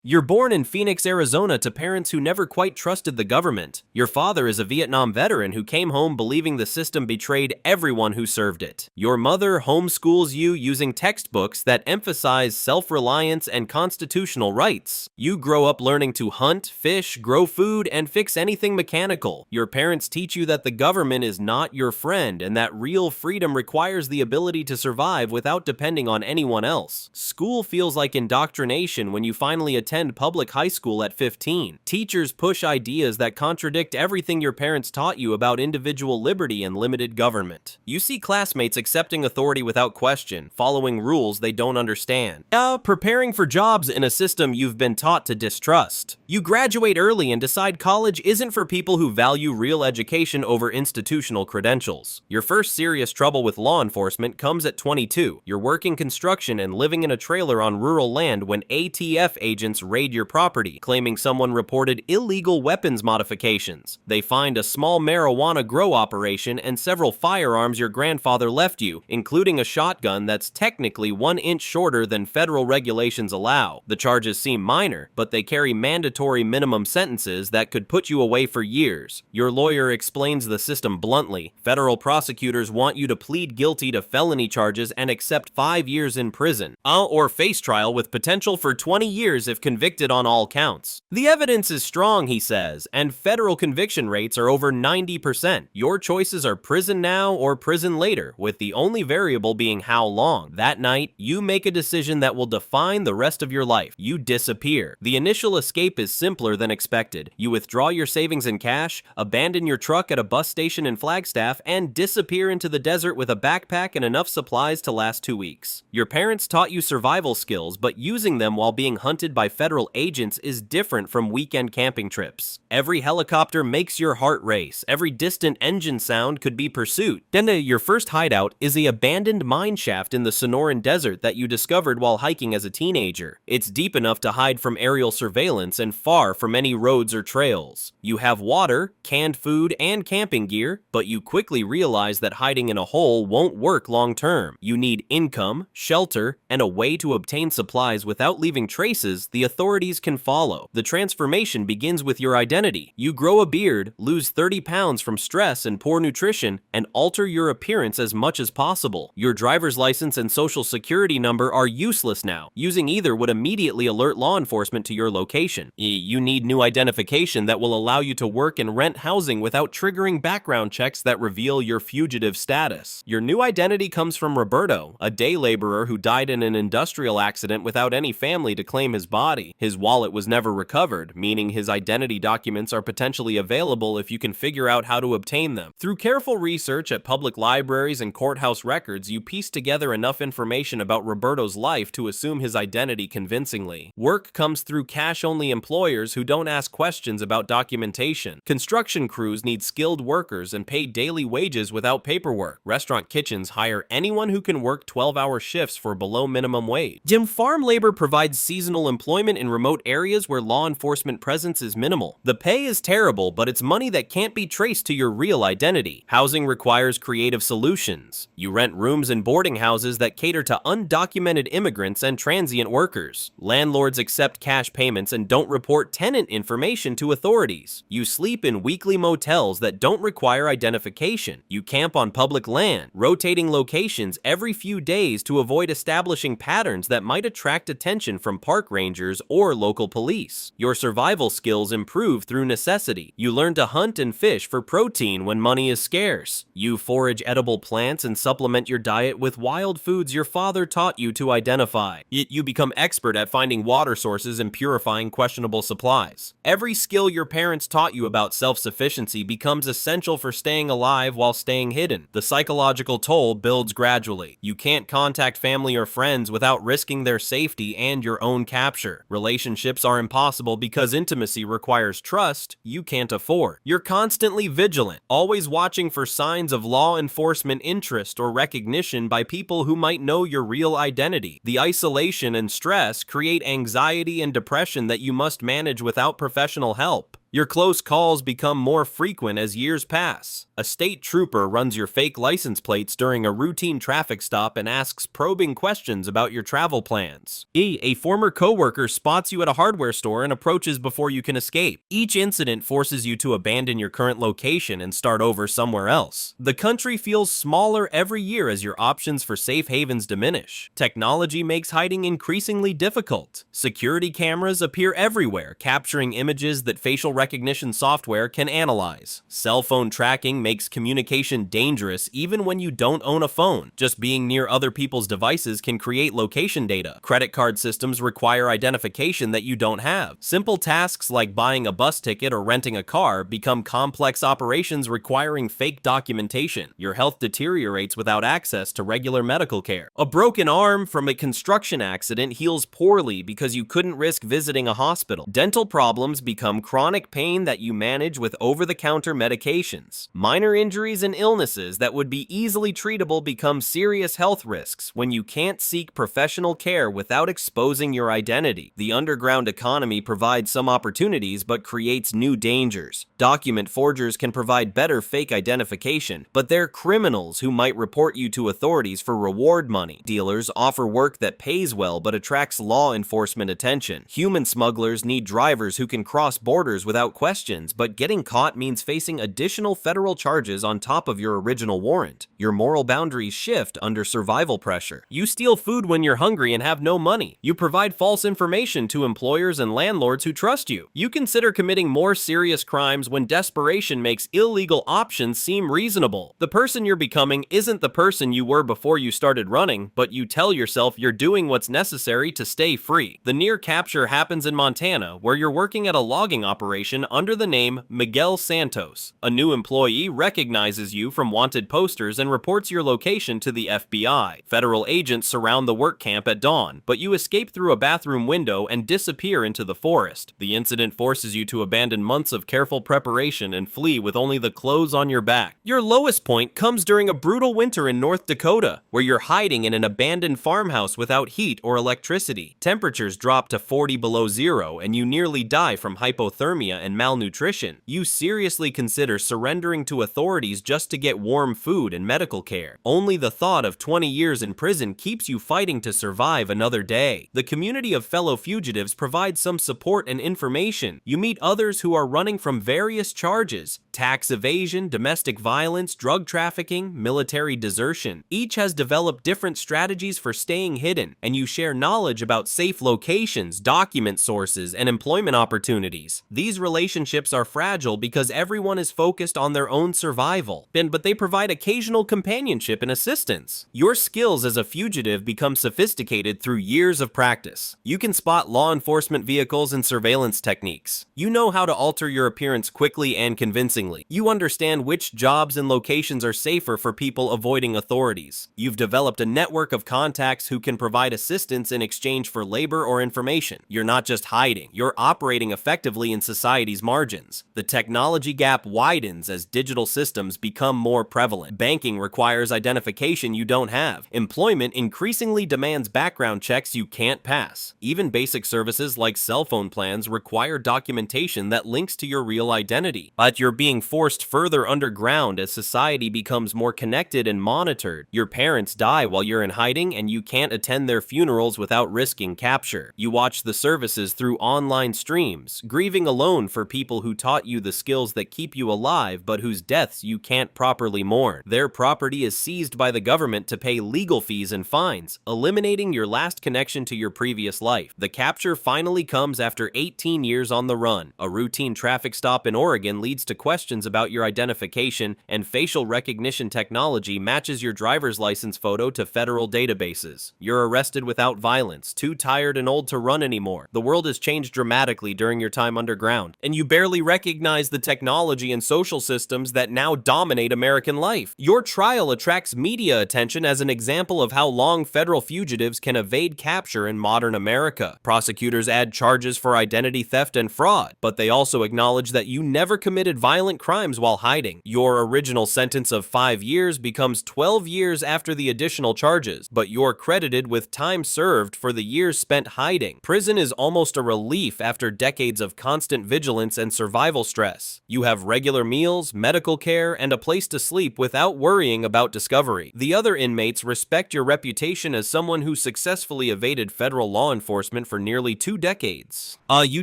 You're born in Phoenix, Arizona to parents who never quite trusted the government. Your father is a Vietnam veteran who came home believing the system betrayed everyone who served it. Your mother homeschools you using textbooks that emphasize self-reliance and constitutional rights. You grow up learning to hunt, fish, grow food, and fix anything mechanical. Your parents teach you that the government is not your friend and that real freedom requires the ability to survive without depending on anyone else. School feels like indoctrination when you finally attend public high school at 15. Teachers push ideas that contradict everything your parents taught you about individual liberty and limited government. You see classmates accepting authority without question, following rules they don't understand. Preparing for jobs in a system you've been taught to distrust. You graduate early and decide college isn't for people who value real education over institutional credentials. Your first serious trouble with law enforcement comes at 22. You're working construction and living in a trailer on rural land when ATF agents raid your property, claiming someone reported illegal weapons modifications. They find a small marijuana grow operation and several firearms your grandfather left you, including a shotgun that's technically 1 inch shorter than federal regulations allow. The charges seem minor, but they carry mandatory minimum sentences that could put you away for years. Your lawyer explains the system bluntly. Federal prosecutors want you to plead guilty to felony charges and accept 5 years in prison, or face trial with potential for 20 years if convicted on all counts. The evidence is strong, he says, and federal conviction rates are over 90%. Your choices are prison now or prison later, with the only variable being how long. That night, you make a decision that will define the rest of your life. You disappear. The initial escape is simpler than expected. You withdraw your savings in cash, abandon your truck at a bus station in Flagstaff, and disappear into the desert with a backpack and enough supplies to last 2 weeks. Your parents taught you survival skills, but using them while being hunted by federal agents is different from weekend camping trips. Every helicopter makes your heart race. Every distant engine sound could be pursuit. Then your first hideout is the abandoned mine shaft in the Sonoran Desert that you discovered while hiking as a teenager. It's deep enough to hide from aerial surveillance and far from any roads or trails. You have water, canned food, and camping gear, but you quickly realize that hiding in a hole won't work long term. You need income, shelter, and a way to obtain supplies without leaving traces the authorities can follow. The transformation begins with your identity. You grow a beard, lose 30 pounds from stress and poor nutrition, and alter your appearance as much as possible. Your driver's license and social security number are useless now. Using either would immediately alert law enforcement to your location. You need new identification that will allow you to work and rent housing without triggering background checks that reveal your fugitive status. Your new identity comes from Roberto, a day laborer who died in an industrial accident without any family to claim his body. His wallet was never recovered, meaning his identity documents are potentially available if you can figure out how to obtain them. Through careful research at public libraries and courthouse records, you piece together enough information about Roberto's life to assume his identity convincingly. Work comes through cash-only employers who don't ask questions about documentation. Construction crews need skilled workers and pay daily wages without paperwork. Restaurant kitchens hire anyone who can work 12-hour shifts for below minimum wage. Farm labor provides seasonal employment in remote areas where law enforcement presence is minimal. The pay is terrible, but it's money that can't be traced to your real identity. Housing requires creative solutions. You rent rooms in boarding houses that cater to undocumented immigrants and transient workers. Landlords accept cash payments and don't report tenant information to authorities. You sleep in weekly motels that don't require identification. You camp on public land, rotating locations every few days to avoid establishing patterns that might attract attention from park rangers or local police. Your survival skills improve through necessity. You learn to hunt and fish for protein when money is scarce. You forage edible plants and supplement your diet with wild foods your father taught you to identify. You become expert at finding water sources and purifying questionable supplies. Every skill your parents taught you about self-sufficiency becomes essential for staying alive while staying hidden. The psychological toll builds gradually. You can't contact family or friends without risking their safety and your own capture. Relationships are impossible because intimacy requires trust you can't afford. You're constantly vigilant, always watching for signs of law enforcement interest or recognition by people who might know your real identity. The isolation and stress create anxiety and depression that you must manage without professional help. Your close calls become more frequent as years pass. A state trooper runs your fake license plates during a routine traffic stop and asks probing questions about your travel plans. A former coworker spots you at a hardware store and approaches before you can escape. Each incident forces you to abandon your current location and start over somewhere else. The country feels smaller every year as your options for safe havens diminish. Technology makes hiding increasingly difficult. Security cameras appear everywhere, capturing images that facial recognition software can analyze. Cell phone tracking makes communication dangerous even when you don't own a phone. Just being near other people's devices can create location data. Credit card systems require identification that you don't have. Simple tasks like buying a bus ticket or renting a car become complex operations requiring fake documentation. Your health deteriorates without access to regular medical care. A broken arm from a construction accident heals poorly because you couldn't risk visiting a hospital. Dental problems become chronic pain that you manage with over-the-counter medications. Minor injuries and illnesses that would be easily treatable become serious health risks when you can't seek professional care without exposing your identity. The underground economy provides some opportunities but creates new dangers. Document forgers can provide better fake identification, but they're criminals who might report you to authorities for reward money. Dealers offer work that pays well but attracts law enforcement attention. Human smugglers need drivers who can cross borders without questions, but getting caught means facing additional federal charges on top of your original warrant. Your moral boundaries shift under survival pressure. You steal food when you're hungry and have no money. You provide false information to employers and landlords who trust you. You consider committing more serious crimes when desperation makes illegal options seem reasonable. The person you're becoming isn't the person you were before you started running, but you tell yourself you're doing what's necessary to stay free. The near capture happens in Montana, where you're working at a logging operation under the name Miguel Santos. A new employee recognizes you from wanted posters and reports your location to the FBI. Federal agents surround the work camp at dawn, but you escape through a bathroom window and disappear into the forest. The incident forces you to abandon months of careful preparation and flee with only the clothes on your back. Your lowest point comes during a brutal winter in North Dakota, where you're hiding in an abandoned farmhouse without heat or electricity. Temperatures drop to 40 below zero and you nearly die from hypothermia and malnutrition. You seriously consider surrendering to authorities just to get warm food and medical care. Only the thought of 20 years in prison keeps you fighting to survive another day. The community of fellow fugitives provides some support and information. You meet others who are running from various charges: tax evasion, domestic violence, drug trafficking, military desertion. Each has developed different strategies for staying hidden, and you share knowledge about safe locations, document sources, and employment opportunities. These relationships are fragile because everyone is focused on their own survival, but they provide occasional companionship and assistance. Your skills as a fugitive become sophisticated through years of practice. You can spot law enforcement vehicles and surveillance techniques. You know how to alter your appearance quickly and convincingly. You understand which jobs and locations are safer for people avoiding authorities. You've developed a network of contacts who can provide assistance in exchange for labor or information. You're not just hiding, you're operating effectively in society's margins. The technology gap widens as digital systems become more prevalent. Banking requires identification you don't have. Employment increasingly demands background checks you can't pass. Even basic services like cell phone plans require documentation that links to your real identity. But you're being forced further underground as society becomes more connected and monitored. Your parents die while you're in hiding, and you can't attend their funerals without risking capture. You watch the services through online streams, grieving alone for people who taught you the skills that keep you alive but whose deaths you can't properly mourn. Their property is seized by the government to pay legal fees and fines, eliminating your last connection to your previous life. The capture finally comes after 18 years on the run. A routine traffic stop in Oregon leads to questions about your identification, and facial recognition technology matches your driver's license photo to federal databases. You're arrested without violence, too tired and old to run anymore. The world has changed dramatically during your time underground, and you barely recognize the technology and social systems that now dominate American life. Your trial attracts media attention as an example of how long federal fugitives can evade capture in modern America. Prosecutors add charges for identity theft and fraud, but they also acknowledge that you never committed violent crimes while hiding. Your original sentence of 5 years becomes 12 years after the additional charges, but you're credited with time served for the years spent hiding. Prison is almost a relief after decades of constant vigilance vigilance and survival stress. You have regular meals, medical care, and a place to sleep without worrying about discovery. The other inmates respect your reputation as someone who successfully evaded federal law enforcement for nearly 2 decades. You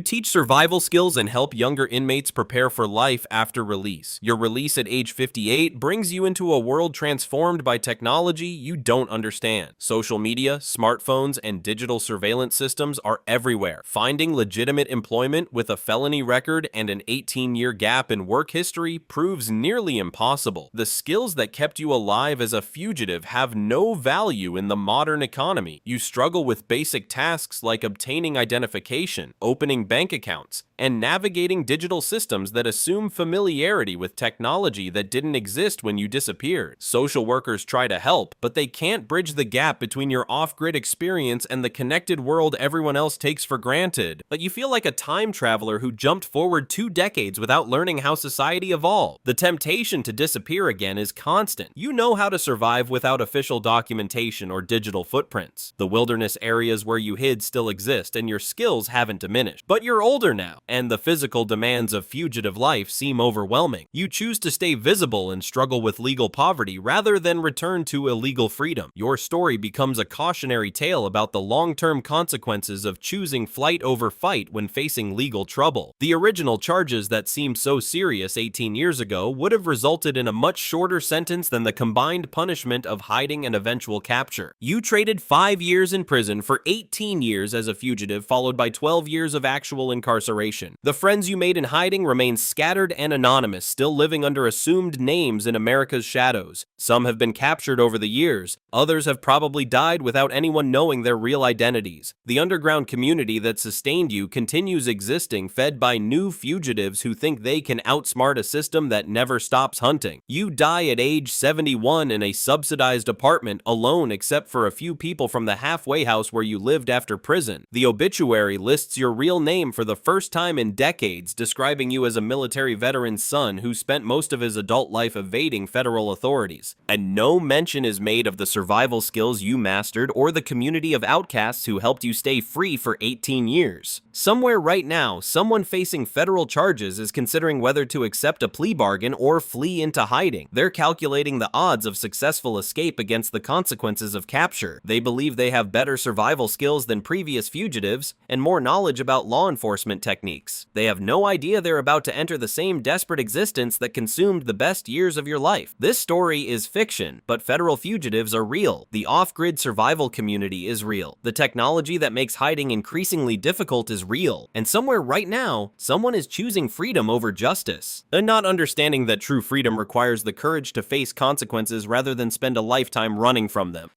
teach survival skills and help younger inmates prepare for life after release. Your release at age 58 brings you into a world transformed by technology you don't understand. Social media, smartphones, and digital surveillance systems are everywhere. Finding legitimate employment with a felony record and an 18-year gap in work history proves nearly impossible. The skills that kept you alive as a fugitive have no value in the modern economy. You struggle with basic tasks like obtaining identification, opening bank accounts, and navigating digital systems that assume familiarity with technology that didn't exist when you disappeared. Social workers try to help, but they can't bridge the gap between your off-grid experience and the connected world everyone else takes for granted. But you feel like a time traveler who jumped forward 2 decades without learning how society evolved. The temptation to disappear again is constant. You know how to survive without official documentation or digital footprints. The wilderness areas where you hid still exist, and your skills haven't diminished. But you're older now, and the physical demands of fugitive life seem overwhelming. You choose to stay visible and struggle with legal poverty rather than return to illegal freedom. Your story becomes a cautionary tale about the long-term consequences of choosing flight over fight when facing legal trouble. The original charges that seemed so serious 18 years ago would have resulted in a much shorter sentence than the combined punishment of hiding and eventual capture. You traded 5 years in prison for 18 years as a fugitive, followed by 12 years of actual incarceration. The friends you made in hiding remain scattered and anonymous, still living under assumed names in America's shadows. Some have been captured over the years. Others have probably died without anyone knowing their real identities. The underground community that sustained you continues existing, fed by new fugitives who think they can outsmart a system that never stops hunting. You die at age 71 in a subsidized apartment, alone except for a few people from the halfway house where you lived after prison. The obituary lists your real name for the first time in decades, describing you as a military veteran's son who spent most of his adult life evading federal authorities. And no mention is made of the survival skills you mastered or the community of outcasts who helped you stay free for 18 years. Somewhere right now, someone facing federal charges is considering whether to accept a plea bargain or flee into hiding. They're calculating the odds of successful escape against the consequences of capture. They believe they have better survival skills than previous fugitives and more knowledge about law enforcement techniques. They have no idea they're about to enter the same desperate existence that consumed the best years of your life. This story is fiction, but federal fugitives are real. The off-grid survival community is real. The technology that makes hiding increasingly difficult is real. And somewhere right now, someone is choosing freedom over justice. And not understanding that true freedom requires the courage to face consequences rather than spend a lifetime running from them.